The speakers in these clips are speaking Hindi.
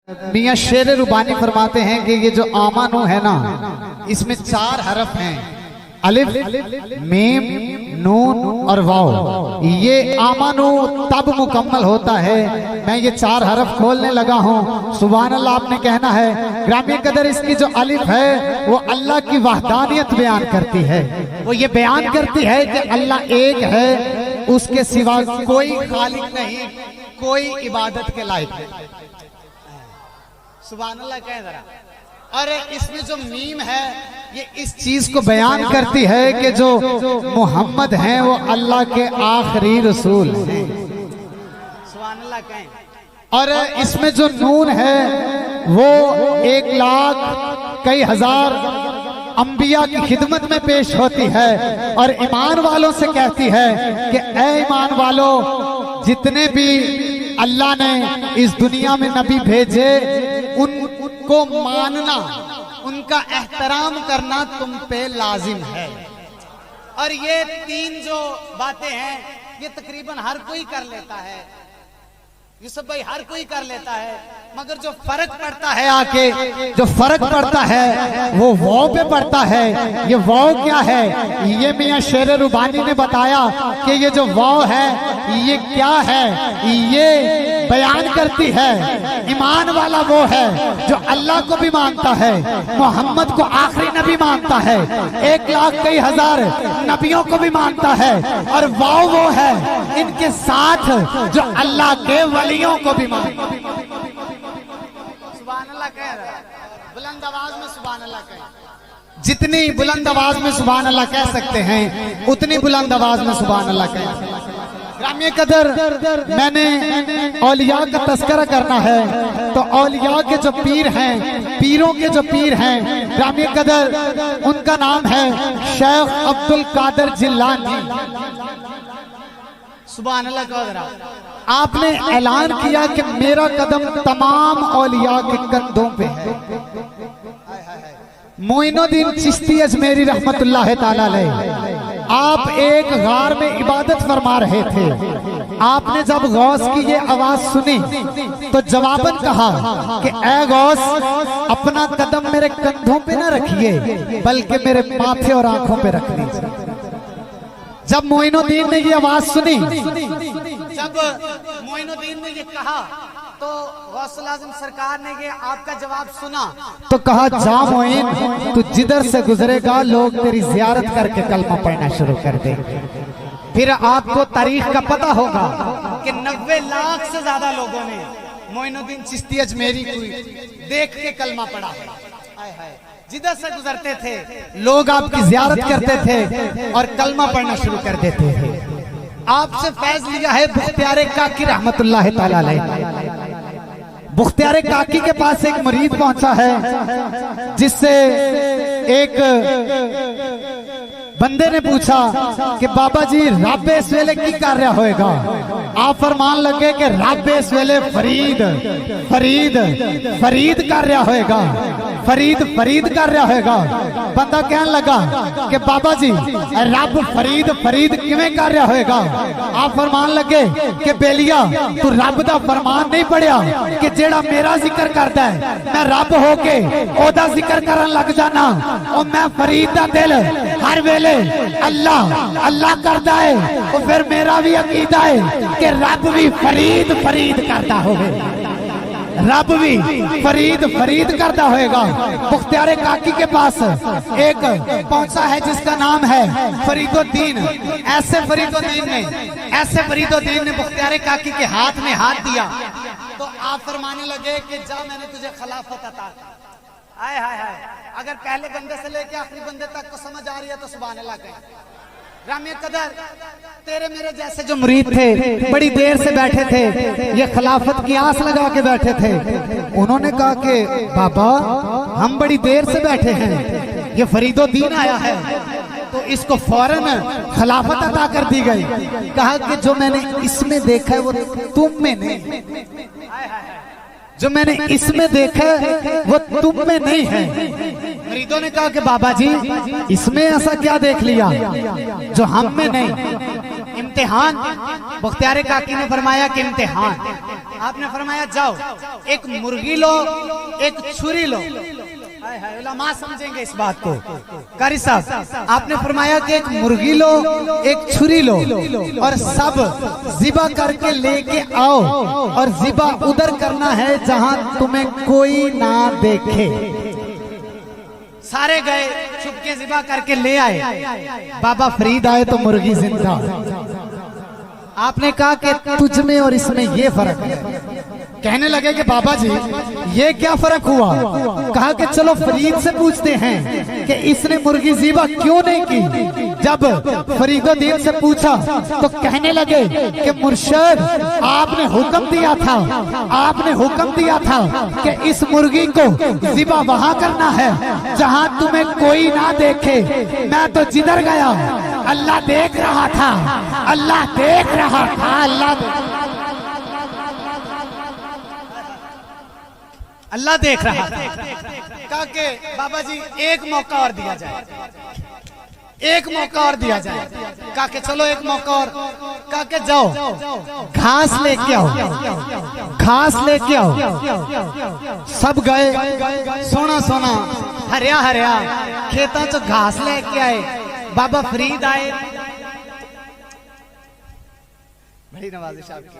मियाँ शेर रुबानी फरमाते हैं कि ये जो आमानू है ना, इसमें 4 हरफ हैं, अलिफ, मीम, नून और वाव। ये आमानू तब मुकम्मल होता है। मैं ये 4 हरफ खोलने लगा हूँ। सुभान अल्लाह आपने कहना है। ग्रामीण कदर इसकी जो अलिफ है वो अल्लाह की वहदानियत बयान करती है। वो ये बयान करती है कि अल्लाह एक है, उसके सिवा कोई खालिक नहीं, कोई इबादत के लायक नहीं। सुभान अल्लाह कहें जरा। और इसमें जो मीम है ये इस चीज को बयान करती है कि जो मोहम्मद हैं वो अल्लाह के आखिरी रसूल हैं। सुभान अल्लाह कहें। और इसमें जो नून है वो 1 लाख कई हजार अंबिया की खिदमत में पेश होती है और ईमान वालों से कहती है कि ऐ ईमान वालों, जितने भी अल्लाह ने इस दुनिया में नबी भेजे उनको मानना, उनका एहतराम करना तुम पे लाजिम है। और ये 3 जो बातें हैं ये तकरीबन हर कोई कर लेता है, यूसुफ भाई, हर कोई कर लेता है, मगर जो फर्क पड़ता है आके, जो फर्क पड़ता है वो वाव पे पड़ता है। ये वाव क्या है? ये मियाँ शेर रुबानी ने बताया कि ये जो वाव है ये क्या है। ये बयान करती है ईमान वाला वो है जो अल्लाह को भी मानता है, मोहम्मद को आखिरी नबी मानता है, 1 लाख कई हजार नबियों को भी मानता है। और वाव वो है इनके साथ जो अल्लाह के वलियों को भी मानता है। सुभान अल्लाह कह रहा है, बुलंद आवाज में सुभान अल्लाह कह। जितनी बुलंद आवाज में सुभान अल्लाह कह सकते हैं उतनी बुलंद आवाज में सुभान अल्लाह कह। ग्रामीण कदर मैंने औलिया का तस्करा करना है तो औलिया के जो पीर हैं, पीरों के जो पीर हैं, ग्रामीण कदर उनका नाम है शेख अब्दुल कादिर जिलानी। सुभान अल्लाह कह। आपने ऐलान किया कि मेरा कदम तमाम औलिया के कंधों पे है। मोइनुद्दीन चिश्ती अजमेरी रहमतुल्लाह ताला अलैह, आप एक गार में इबादत फरमा रहे थे। आपने जब गौस की ये आवाज सुनी तो जवाबन कहा कि ऐ गौस, अपना कदम मेरे कंधों पे ना रखिए बल्कि मेरे माथे और आंखों पे रख लीजिए। जब मोइनुद्दीन ने ये आवाज सुनी, जब मोइनुद्दीन ने ये कहा तो गौसुल आज़म सरकार ने ये आपका जवाब सुना तो कहा, जा मोइन, तू जिधर से गुजरेगा लोग तेरी जियारत करके कलमा पढ़ना शुरू कर देंगे। फिर आपको तारीख का पता होगा कि 90 लाख से ज्यादा लोगों ने मोइनुद्दीन चिश्ती अजमेरी को देख के कलमा पढ़ा। जिधर से गुजरते थे लोग आपकी जियारत करते थे और कलमा पढ़ना शुरू कर देते थे। आपसे फैज लिया है बुख्तियार काकी रहमतुल्लाह ताला अलैह। बुख्तियार काकी के पास एक मुरीद पहुंचा है जिससे एक बंदे ने पूछा कि बाबा जी रब इस वेले की कर रहा होएगा। आप फरमान लगे कि रब इस वेले फरीद फरीद फरीद कर रहा होएगा, फरीद फरीद कर रहा होएगा। बंदा कहने लगा कि बाबा जी रब फरीद फरीद किवें कर रहा होएगा। आप फरमान लगे कि बेलिया, तू रब दा फरमान नहीं पढ़िया कि जेड़ा मेरा जिक्र करता है मैं रब होके ओदा जिक्र करन लग जाना। और मैं फरीद दा दिल हर वेले अल्लाह अल्लाह करता है, और फिर मेरा भी अकीदा है कि रब भी फरीद फरीद करता होगा, रब भी फरीद फरीद करता होएगा। बुख्तियार काकी के पास एक पहुंचा है जिसका नाम है फरीदुद्दीन। ऐसे फरीदुद्दीन ने बुख्तियार काकी के हाथ में हाथ दिया तो आप फरमाने लगे कि जा, मैंने तुझे खिलाफत अता। हाय हाय हाय, अगर पहले बंदे से लेके आखिरी बंदे तक को समझ आ रही है तो सुभान अल्लाह कहें। ग्रामीण कदर, तेरे मेरे जैसे जो मुरीद थे बड़ी देर से बैठे थे, ये खिलाफत की आस लगा के बैठे थे। उन्होंने कहा कि बाबा हम बड़ी देर से बैठे हैं, ये फरीदुद्दीन आया है तो इसको फौरन खिलाफत अता कर दी गई। कहा कि जो मैंने इसमें देखा है वो तुम में नहीं, जो मैंने इसमें देखा है वो तुम में नहीं है। मुरीदों ने कहा कि बाबा जी इसमें ऐसा क्या देख लिया जो हम में नहीं। इम्तिहान, बुख्तियार काकी ने फरमाया कि इम्तिहान। आपने फरमाया जाओ एक मुर्गी लो, एक छुरी लो। उलमा समझेंगे इस बात को। कारी साहब, आपने फरमाया कि एक मुर्गी लो, एक छुरी लो और सब ज़िबा करके लेके आओ, और ज़िबा उधर करना है जहां तुम्हें कोई ना देखे। सारे गए, चुपके ज़िबा करके ले आए। बाबा फरीद आए तो मुर्गी जिंदा। आपने कहा कि तुझ में और इसमें ये फर्क है। कहने लगे कि बाबा जी ये क्या फर्क हुआ? कहा कि चलो फरीद से पूछते हैं कि इसने मुर्गी ज़िबा क्यों नहीं की। जब फरीदुद्दीन से पूछा तो कहने लगे कि मुर्शिद आपने हुक्म दिया था, आपने हुक्म दिया था कि इस मुर्गी को ज़िबा वहां करना है जहां तुम्हें कोई ना देखे। मैं तो जिधर गया अल्लाह देख रहा था, अल्लाह देख रहा था, अल्लाह देख रहा था। कहा कि बाबा जी एक मौका और दिया जाए, एक मौका और दिया जाए। कहा कि चलो एक मौका और। कहा कि जाओ घास लेके आओ, घास लेके आओ। सब गए, सोना सोना हरिया हरिया खेतों से घास लेके आए। बाबा फरीद आए, बड़ी नवाजिश आपकी।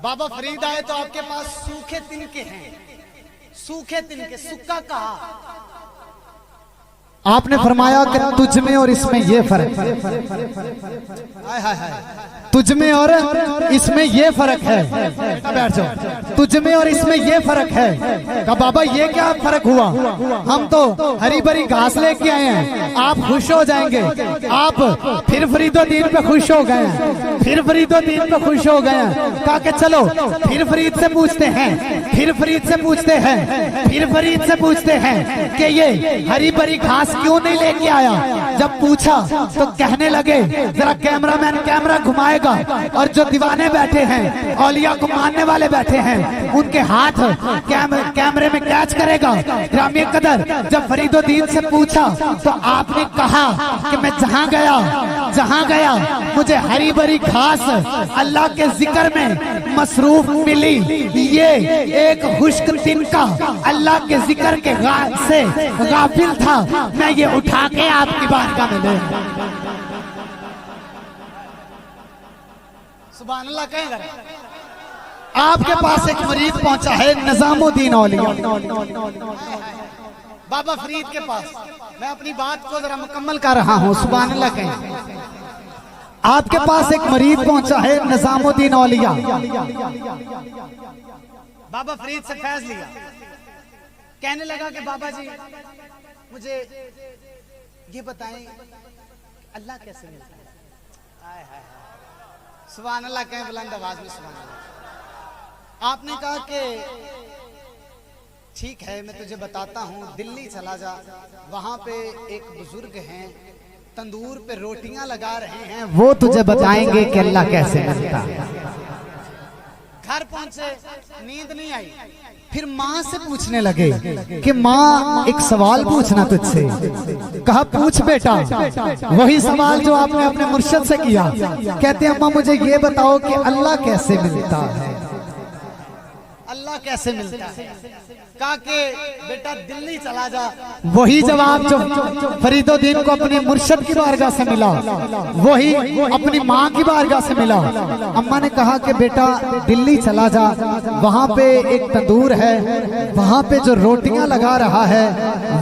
बाबा फरीद आए तो आपके पास सूखे तिनके हैं, सूखे तिनके, सूखा कहा। आपने फरमाया कि तुझ में और इसमें ये फर्क है, तुझ में और इसमें ये फर्क है। बैठ जाओ, तुझ में और इसमें ये फर्क है। कहा बाबा ये क्या फर्क हुआ? हम तो हरी भरी घास लेके आए हैं, आप खुश हो जाएंगे। आप फिर फरीदुद्दीन पे खुश हो गए हैं, फिर फरीदुद्दीन पे खुश हो गए हैं। कहा कि चलो फिर फरीद से पूछते हैं, फिर फरीद से पूछते हैं, फिर फरीद से पूछते हैं कि ये हरी भरी घास क्यों नहीं लेके आया। जब पूछा तो कहने लगे, जरा कैमरामैन कैमरा घुमाएगा, और जो दीवाने बैठे हैं, औलिया को मानने वाले बैठे हैं, उनके हाथ कैमरे में कैच करेगा। ग्रामीण कदर, जब फरीदुद्दीन से पूछा तो आपने कहा कि मैं जहां गया मुझे हरी भरी घास अल्लाह के जिक्र में मसरूफ मिली। ये एक खुश्क तिनका अल्लाह के जिक्र के से गाफिल था, मैं ये उठा के आपकी बारगाह में ले। सुभान अल्लाह कहें। आपके पास एक मरीज पहुंचा है, निजामुद्दीन औलिया, बाबा फरीद के पास। मैं अपनी बात को जरा मुकम्मल कर रहा हूं। सुभान अल्लाह कहें। आपके पास एक मरीज पहुंचा है, निजामुद्दीन औलिया। बाबा फरीद से फैज लिया, कहने लगा कि बाबा जी मुझे ये बताएं अल्लाह कैसे मिलता है। आय हाय, सुभान अल्लाह कहें बुलंद आवाज में सुभान अल्लाह। आपने कहा कि ठीक है मैं तुझे बताता हूँ, दिल्ली चला जा, वहां पे एक बुजुर्ग हैं, तंदूर पे रोटियां लगा रहे हैं, वो तुझे बताएंगे कि अल्लाह कैसे मिलता है। घर पहुंचे, नींद नहीं आई, फिर माँ से पूछने लगे कि माँ एक सवाल पूछना तुझसे। कहा पूछ बेटा। वही सवाल जो आपने अपने मुर्शिद से किया। कहते हैं अम्मा मुझे ये बताओ कि अल्लाह कैसे मिलता है, अल्लाह कैसे मिलता है। कहा कि बेटा दिल्ली चला जा। वही जवाब जो फरीदुद्दीन को अपने मुर्शिद की बारगाह से मिला, वही अपनी माँ की बारगाह से मिला। अम्मा ने कहा कि बेटा दिल्ली चला जा, वहां पे एक तंदूर है, वहां पे जो रोटियां लगा रहा है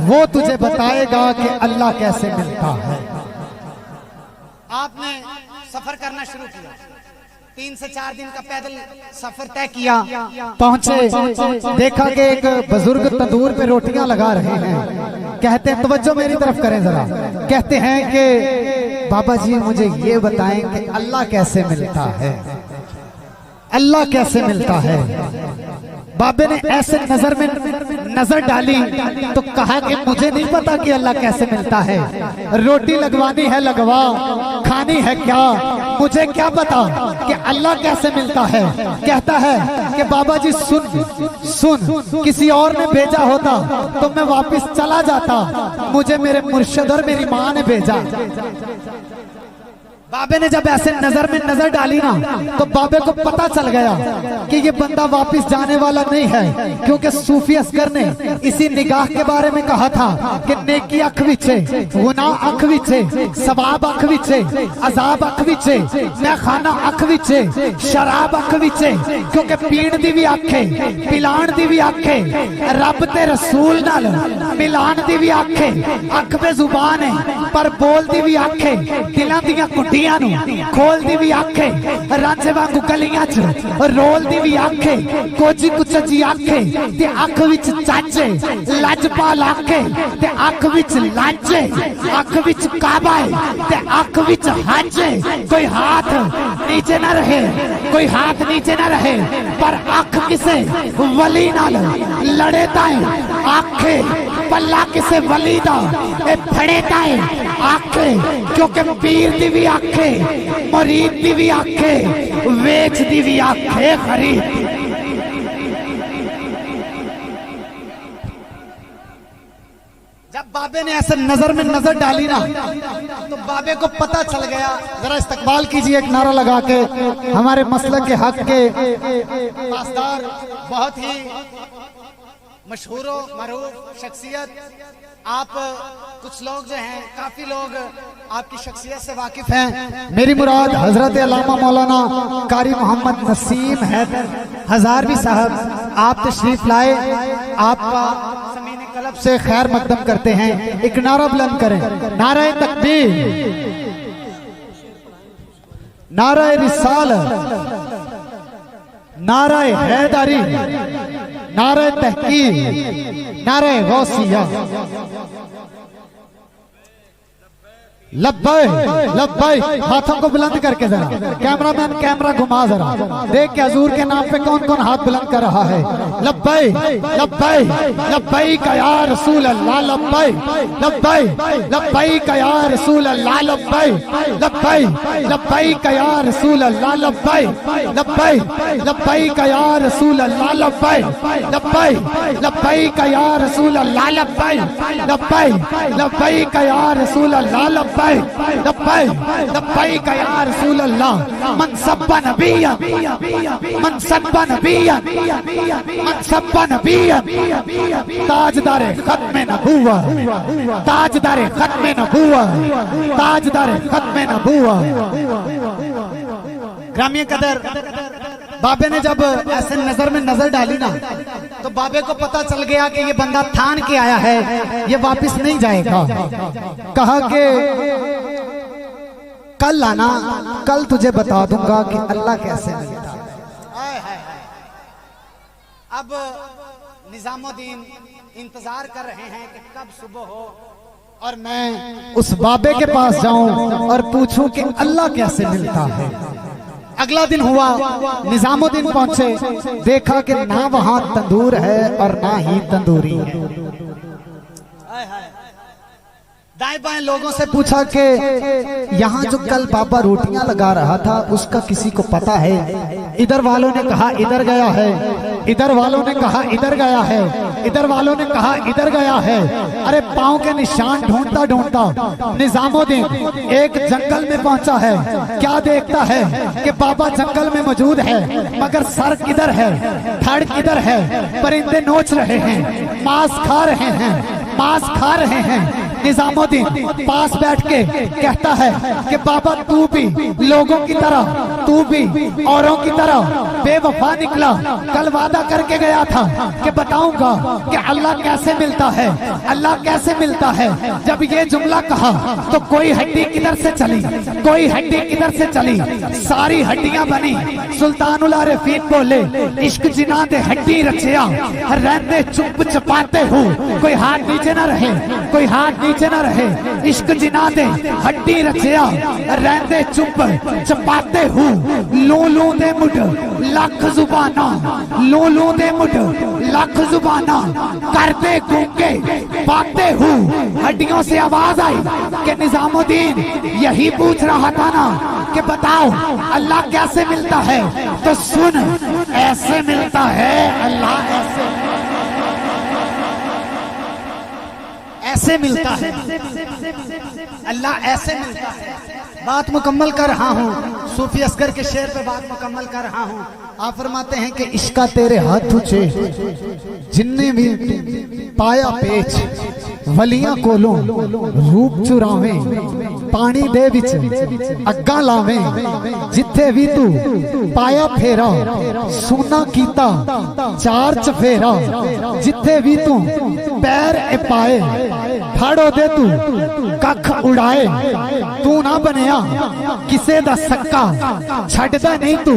वो तुझे बताएगा कि अल्लाह कैसे मिलता है। आपने सफर करना शुरू किया, 3 से 4 दिन का पैदल सफर तय किया। पहुंचे, देखा कि एक बुजुर्ग तंदूर पे रोटियां लगा रहे हैं। कहते हैं तवज्जो मेरी तरफ करें जरा। कहते हैं कि बाबा जी मुझे ये बताएं कि अल्लाह कैसे मिलता है, अल्लाह कैसे मिलता है। बाबे ने ऐसे नजर में नजर डाली तो कहा कि मुझे नहीं पता कि अल्लाह कैसे मिलता है। रोटी लगवानी है लगवा, खानी है क्या, मुझे क्या पता कि अल्लाह कैसे मिलता है। कहता है कि बाबा जी सुन, किसी और ने भेजा होता तो मैं वापस चला जाता, मुझे मेरे मुर्शिद और मेरी माँ ने भेजा। बाबे ने जब ऐसे नजर में नजर डाली ना, तो बाबे को पता चल गया कि ये बंदा वापस जाने वाला नहीं है, क्योंकि सूफी असगर ने इसी निगाह के बारे में कहा था कि नेकी अख विचे, गुनाह अख विचे, सवाब अख विचे, अजाब अख विचे, मैं खाना अख विचे, शराब अख विचे, क्योंकि पीण दी भी अख है, पिलाण दी भी अख है, रब ते रसूल नाल मिलान दी भी अख है, अख पे जुबान है पर बोल दी भी अख है, दिलां दियां कुंडियां नू खोल दी भी अख है, रांझे वांगू गलियां च रोल दी भी अख है, कोजी कुची अख है ते अख विच चाचे, लजपाल अख है ते अख विच लाजे, अख विच काबा है ते अख विच हज है। कोई हाथ नीचे ना रहे, कोई हाथ नीचे ना रहे, पर अख किसे वली नाल लड़े ताए अख पल्ला किसे वली दा ए फड़े ताए अख, क्योंकि पीर दी भी अख है, मुरीद दी भी अख है, वेच दी भी अख है, खरीद। जब बाबे ने ऐसे नजर में नजर डाली ना, तो बाबे को पता चल गया। जरा इस्तकबाल कीजिए एक नारा लगा के हमारे मसलक के हक के पासदार, बहुत ही मशहूर मरूफ शख्सियत। आप कुछ लोग जो हैं, काफी लोग आपकी शख्सियत से वाकिफ हैं। मेरी मुराद हजरत अल्लामा मौलाना कारी मोहम्मद नसीम हैदर हजारवी साहब, आप तशरीफ लाए, आपका ज़मीन कलब से खैर मकदम करते हैं। एक नारा बुलंद करें, नारा तकबीर, नारा रिसालत, नारा हैदरी, नारा तहकीर, नारा गौसिया। लब्बैक लब्बैक, हाथों को बुलंद करके जरा, कैमरामैन कैमरा घुमा जरा, देख के हजूर के नाम पे कौन कौन हाथ बुलंद कर रहा है। लब्बैक लब्बैक लब्बैक या रसूल अल्लाह, लब्बैक लब्बैक लब्बैक या रसूल अल्लाह, लब्बैक लब्बैक लब्बैक या रसूल अल्लाह, लब्बैक लब्बैक लब्बैक या रसूल अल्लाह, लब्बैक लब्बैक लब्बैक या रसूल अल्लाह, लब्बैक लब्बैक लब्बैक या रसूल अल्लाह, लब्बैक लब्बैक लब्बैक या रसूल अल्लाह। मन सब्बा नबिय्यन, मन सब्बा नबिय्यन, मन सब्बा नबिय्यन, ताजदारे खत्मे नबुव्वत, ताजदारे खत्मे नबुव्वत, ताजदारे खत्मे नबुव्वत। ग्रामीण कदर, बाबे ने जब ऐसे नजर में नजर डाली ना, तो बाबे को पता चल गया कि ये बंदा थान के आया है, ये वापस नहीं जाएगा। कहा कि कल आना, कल तुझे बता दूंगा कि अल्लाह कैसे मिलता है। अब निजामुद्दीन इंतजार कर रहे हैं कि कब सुबह हो और मैं उस बाबे के पास जाऊं और पूछूं कि अल्लाह कैसे मिलता है। अगला दिन हुआ, निजामुद्दीन पहुंचे, देखा कि ना वहां तंदूर है और ना ही तंदूरी है। दाएं बाएं लोगों से पूछा कि यहाँ जो कल बाबा रोटियां लगा रहा था उसका किसी को पता है? इधर वालों ने कहा इधर गया है, इधर वालों ने कहा इधर गया है, इधर वालों ने कहा इधर गया है। अरे पांव के निशान ढूंढता ढूंढता निजामुद्दीन एक जंगल में पहुंचा है। क्या देखता है कि बाबा जंगल में मौजूद है, मगर सर किधर है, धड़ किधर है? परिंदे नोच रहे हैं, मांस खा रहे हैं, मांस खा रहे हैं। निजामुद्दीन पास बैठ के कहता है कि बाबा तू भी लोगों की तरह, तू भी औरों की तरह बेवफा निकला। कल वादा करके गया था कि बताऊंगा कि अल्लाह कैसे मिलता है, अल्लाह कैसे मिलता है। जब ये जुमला कहा तो कोई हड्डी किधर से चली, कोई हड्डी किधर से चली, सारी हड्डियां बनी। सुल्तानुल आरिफीन बोले इश्क जिना दे हड्डी रचिया, रहते चुप चपाते हो। कोई हाथ नीचे ना रहे, कोई हाथ नीचे ना रहे। इश्क जिना दे हड्डी रचिया, रहते चुप चपाते हो। लो लो दे मुठ लख जुबाना, लो लो दे मुठ लख जुबाना, करते गूंगे बाते हो। हड्डियों से आवाज आई कि निजामुद्दीन यही पूछ रहा था ना कि बताओ अल्लाह कैसे मिलता है? तो सुन, ऐसे मिलता है अल्लाह, ऐसे मिलता है अल्लाह, ऐसे मिलता है। बात मुकम्मल कर रहा हूँ, सूफी असगर के शेर पे बात मुकम्मल कर रहा हूँ। आप फरमाते हैं कि इश्का तेरे हाथ ऊंचे जिन्ने भी पाया पेच, वलियां कोलों रूप चुरावे, पानी दे विच अग्गा लावे, जिथे भी तू पाया फेरा सोना कीता चार चफेरा, जिथे भी तू पैर ए पाए फाड़ो दे तू कख उड़ाए, तू ना बनया किसे दा सक्का छड्डदा नहीं तू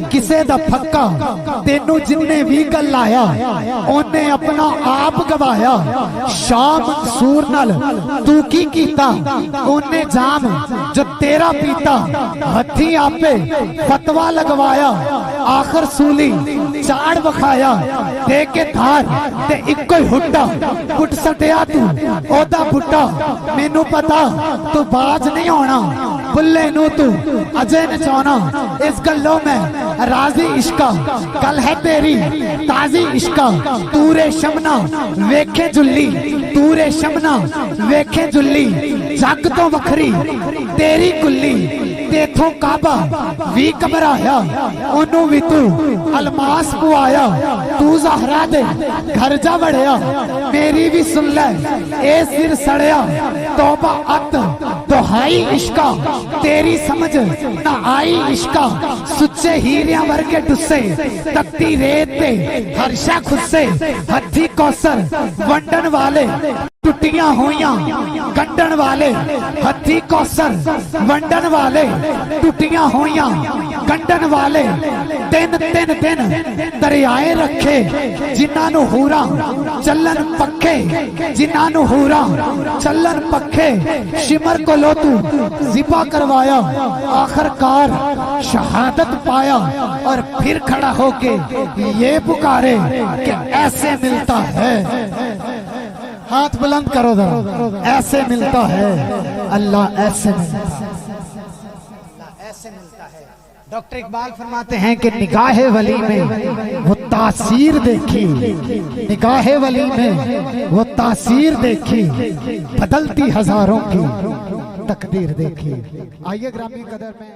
किसे दा फक्का, तेनू जिन्ने भी गल आया ओने अपना आप गवाया, शाह मंसूर नाल तू की कीता ओने जाम जो तेरा पीता, हथी आपे फतवा लगवाया, आखिर सूली चाड़ वखाया, दे के धार ते इक्को ही हुड्डा पुट सटिया तू ओदा बुट्टा, मैनू पता तू बाज नहीं होना बुल्ले नू तू अजय नचाना, इस गल्लों में राजी इश्का कल है तेरी ताजी इश्का, तूरे शमना वेखे जुल्ली तूरे शमना वेखे जुल्ली, जग तो वखरी तेरी कुल्ली, तेथों काबा भी घबराया ओनू भी तू अलमास पुआया, तू ज़हरा दे घर जा वड़िया मेरी भी सुन ले ए सिर सड़िया, तौबा अत दोहाई इश्का तेरी समझ ना आई इश्का, सुच्चे हीरिया वर्गे टुस्से तकती रेत पे हर्षा खुस्से, हथी कौसर वंडन वाले टुटियां हुईयां गंडन वाले, हथी कौसर वंडन वाले टुटियां हुईयां गंडन वाले, तीन तीन दिन दरियाए रखे जिन्हां नू हूरा चलन पखे, जिन्हां नू हूरा चलन पखे, शिमर को लो तू जिबा करवाया, आखिरकार शहादत पाया, और फिर खड़ा होके ये पुकारे कि ऐसे मिलता है, हाथ बुलंद करो जरा, ऐसे मिलता है अल्लाह, ऐसे मिलता है, ऐसे मिलता है। डॉक्टर इकबाल फरमाते हैं कि निगाहे वली में वो तासीर देखी, निगाहे वली में वो तासीर देखी, बदलती हजारों की तकदीर देखी। आइए ग्रामीण कदर में